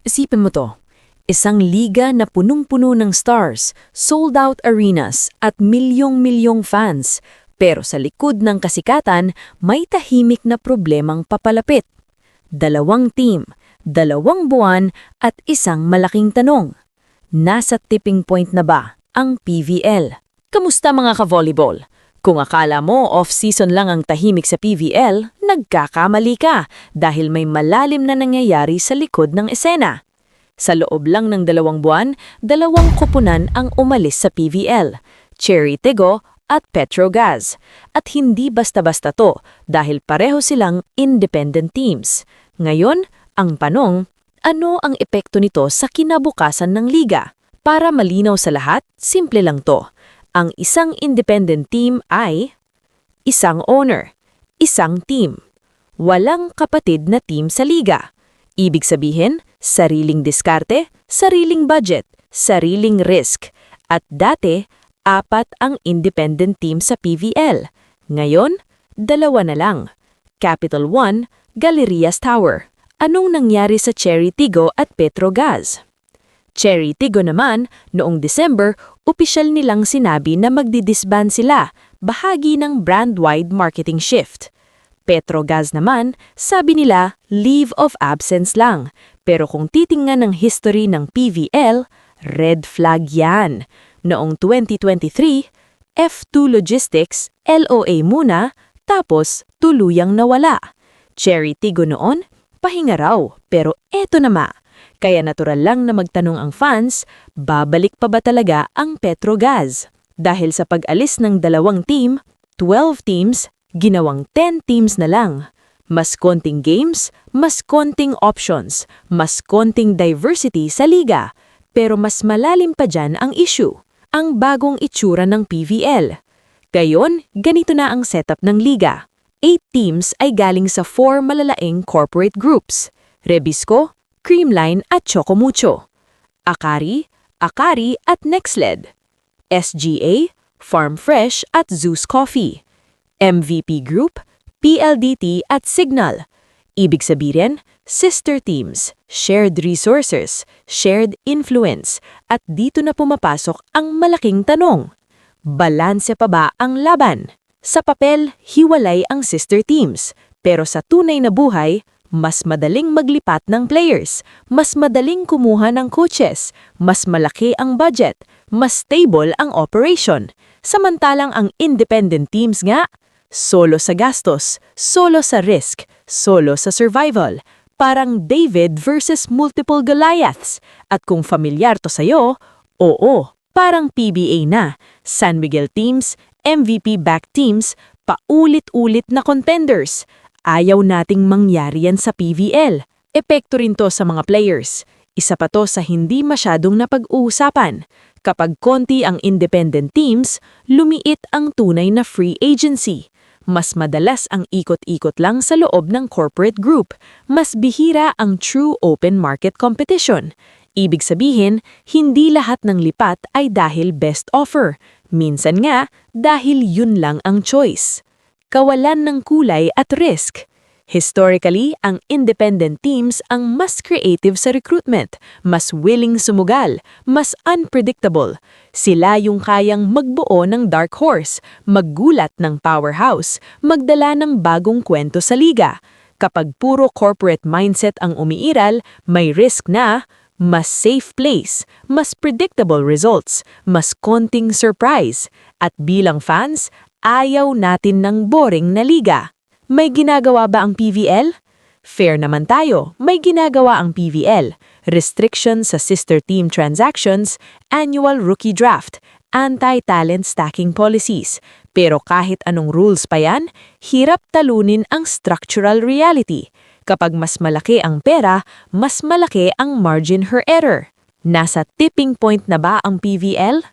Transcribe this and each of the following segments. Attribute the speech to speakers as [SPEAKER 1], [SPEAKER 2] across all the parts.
[SPEAKER 1] Isipin mo to, isang liga na punong-puno ng stars, sold-out arenas at milyong-milyong fans. Pero sa likod ng kasikatan, may tahimik na problemang papalapit. 2 team, 2 buwan at isang malaking tanong. Nasa tipping point na ba ang PVL? Kamusta mga ka-volleyball? Kung akala mo off-season lang ang tahimik sa PVL, nagkakamali ka dahil may malalim na nangyayari sa likod ng esena. Sa loob lang ng 2 buwan, 2 koponan ang umalis sa PVL, Cherry Tigo at Petrogaz. At hindi basta-basta to dahil pareho silang independent teams. Ngayon, ang tanong, ano ang epekto nito sa kinabukasan ng liga? Para malinaw sa lahat, simple lang to. Ang isang independent team ay isang owner, isang team. Walang kapatid na team sa liga. Ibig sabihin, sariling diskarte, sariling budget, sariling risk. At dati, 4 ang independent team sa PVL. Ngayon, 2 na lang. Capital One, Galerias Tower. Anong nangyari sa Cherry Tigo at Petrogaz? Cherry Tigo naman, noong December, opisyal nilang sinabi na magdidisband sila, bahagi ng brand-wide marketing shift. Petrogaz naman, sabi nila, leave of absence lang. Pero kung titingnan ng history ng PVL, red flag yan. Noong 2023, F2 Logistics, LOA muna, tapos tuluyang nawala. Cherry Tigo noon, pahinga raw, pero eto na. Kaya natural lang na magtanong ang fans, babalik pa ba talaga ang Petrogaz? Dahil sa pag-alis ng 2 team, 12 teams, ginawang 10 teams na lang. Mas konting games, mas konting options, mas konting diversity sa liga. Pero mas malalim pa dyan ang issue, ang bagong itsura ng PVL. Gayon, ganito na ang setup ng liga. 8 teams ay galing sa 4 malalaking corporate groups, Rebisco, Creamline at Chocomucho, Akari, Akari at Nextled, SGA, Farm Fresh at Zeus Coffee, MVP Group, PLDT at Signal. Ibig sabihin, sister teams, shared resources, shared influence, at dito na pumapasok ang malaking tanong. Balanse pa ba ang laban? Sa papel, hiwalay ang sister teams, pero sa tunay na buhay, mas madaling maglipat ng players, mas madaling kumuha ng coaches, mas malaki ang budget, mas stable ang operation. Samantalang ang independent teams nga, solo sa gastos, solo sa risk, solo sa survival. Parang David versus multiple Goliaths. At kung familiar to sa'yo, oo, parang PBA na. San Miguel teams, MVP-backed teams, paulit-ulit na contenders. Ayaw nating mangyari yan sa PVL. Epekto rin to sa mga players. Isa pa to sa hindi masyadong napag-uusapan. Kapag konti ang independent teams, lumiit ang tunay na free agency. Mas madalas ang ikot-ikot lang sa loob ng corporate group. Mas bihira ang true open market competition. Ibig sabihin, hindi lahat ng lipat ay dahil best offer. Minsan nga, dahil yun lang ang choice. Kawalan ng kulay at risk. Historically, ang independent teams ang mas creative sa recruitment, mas willing sumugal, mas unpredictable. Sila yung kayang magbuo ng dark horse, maggulat ng powerhouse, magdala ng bagong kwento sa liga. Kapag puro corporate mindset ang umiiral, may risk na mas safe place, mas predictable results, mas konting surprise. At bilang fans, ayaw natin ng boring na liga. May ginagawa ba ang PVL? Fair naman tayo, may ginagawa ang PVL. Restrictions sa sister team transactions, annual rookie draft, anti-talent stacking policies. Pero kahit anong rules pa yan, hirap talunin ang structural reality. Kapag mas malaki ang pera, mas malaki ang margin for error. Nasa tipping point na ba ang PVL?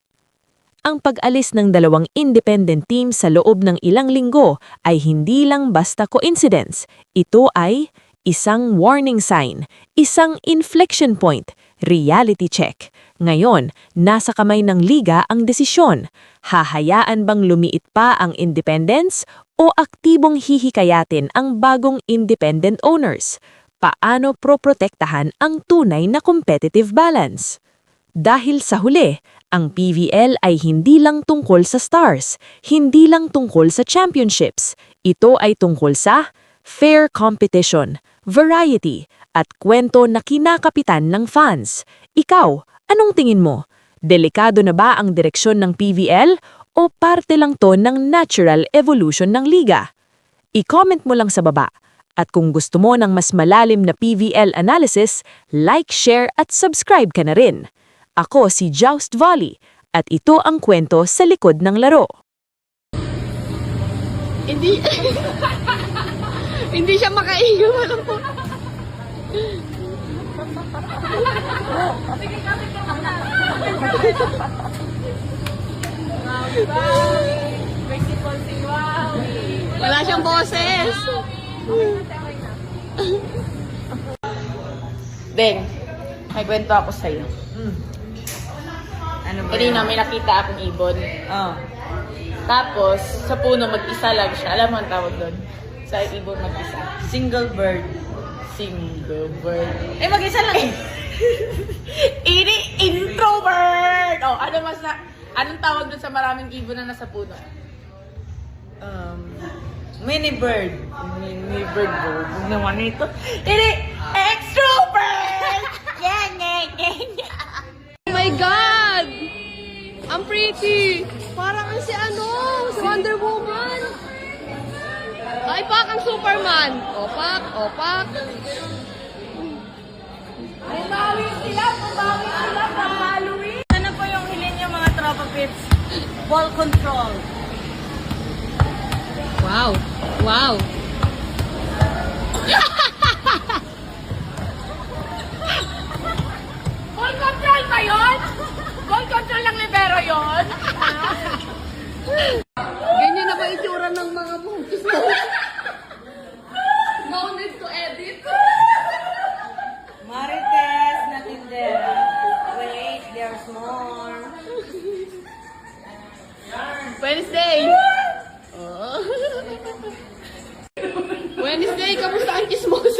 [SPEAKER 1] Ang pag-alis ng 2 independent teams sa loob ng ilang linggo ay hindi lang basta coincidence. Ito ay isang warning sign, isang inflection point, reality check. Ngayon, nasa kamay ng liga ang desisyon. Hahayaan bang lumiit pa ang independence o aktibong hihikayatin ang bagong independent owners? paano proprotektahan ang tunay na competitive balance. Dahil sa huli, ang PVL ay hindi lang tungkol sa stars, hindi lang tungkol sa championships. Ito ay tungkol sa fair competition, variety, at kwento na kinakapitan ng fans. Ikaw, anong tingin mo? Delikado na ba ang direksyon ng PVL o parte lang to ng natural evolution ng liga? I-comment mo lang sa baba. At kung gusto mo ng mas malalim na PVL analysis, like, share at subscribe ka na rin. Ako si Joust Volley at ito ang kwento sa likod ng laro.
[SPEAKER 2] Hindi. Hindi siya makainom. Alam po. Wala siyang boses.
[SPEAKER 3] Deng, may kwento ako sa'yo.
[SPEAKER 4] Ano ba
[SPEAKER 3] Kanina
[SPEAKER 4] yan?
[SPEAKER 3] may nakita akong ibon.
[SPEAKER 4] Oh.
[SPEAKER 3] Tapos, sa puno mag-isa lang siya. Alam mo ang tawag doon? Sa ibon mag-isa.
[SPEAKER 4] Single bird.
[SPEAKER 3] Single bird. Eh, mag-isa lang eh. Introvert! Oh, anong tawag doon sa maraming ibon na nasa puno?
[SPEAKER 4] Mini bird.
[SPEAKER 3] Mini bird bro. Huwag naman ito. Extrovert! Yan, yan, yan.
[SPEAKER 2] Oh my God! Ang pretty! Parang ang si si Wonder Woman. Ay, pak ang Superman. Opak, opak.
[SPEAKER 3] Bumawi sila sa Halloween.
[SPEAKER 4] Ano po yung hilin niyo mga tropa pits? Ball control.
[SPEAKER 2] Wow! Wow!
[SPEAKER 3] Ball control ba yun? Ball control lang libero yun?
[SPEAKER 2] Ganyan na ba itsura ng mga buntis mo? No need to edit.
[SPEAKER 4] Marites na tindera. Wait, there's more.
[SPEAKER 2] Wednesday! Oh. Wednesday, kamusta ang kismos?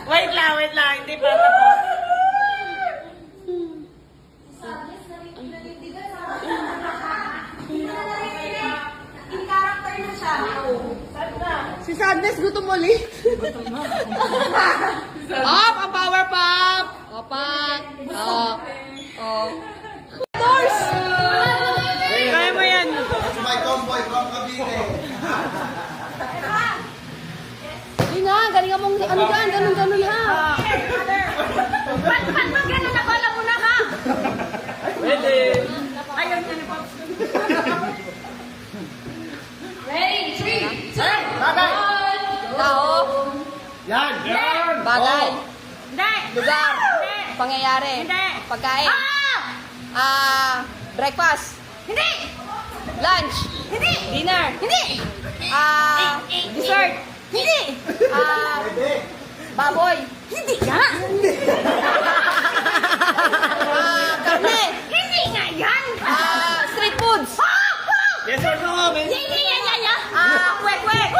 [SPEAKER 4] Wait lang. Hindi pa tapos.
[SPEAKER 2] Si Sadness, gutom ulit. Up! Ang power pop! Opak! Oh. Doors!
[SPEAKER 4] Kaya mo yan.
[SPEAKER 5] My tomboy from Cavite.
[SPEAKER 2] Hindi nga, galing mong ano dyan, ganun-ganun ha.
[SPEAKER 3] Ba't gano'n na pala muna ka?
[SPEAKER 4] Pwede.
[SPEAKER 3] Ayaw niya ni Pops. Ready? 3, 2, 1.
[SPEAKER 2] Tao,
[SPEAKER 5] Yan! Yan!
[SPEAKER 2] bagay,
[SPEAKER 3] Hindi!
[SPEAKER 2] lugar,
[SPEAKER 3] Hindi!
[SPEAKER 2] pangyayari,
[SPEAKER 3] Hindi!
[SPEAKER 2] pagkain, breakfast,
[SPEAKER 3] Hindi!
[SPEAKER 2] lunch,
[SPEAKER 3] Hindi!
[SPEAKER 2] dinner,
[SPEAKER 3] Hindi!
[SPEAKER 2] dessert,
[SPEAKER 3] Hindi!
[SPEAKER 2] baboy,
[SPEAKER 3] Hindi nga!
[SPEAKER 2] karne,
[SPEAKER 3] Hindi nga yan!
[SPEAKER 2] street foods,
[SPEAKER 4] Yes or no?
[SPEAKER 3] Hindi nga yan!
[SPEAKER 2] kwek-kwek,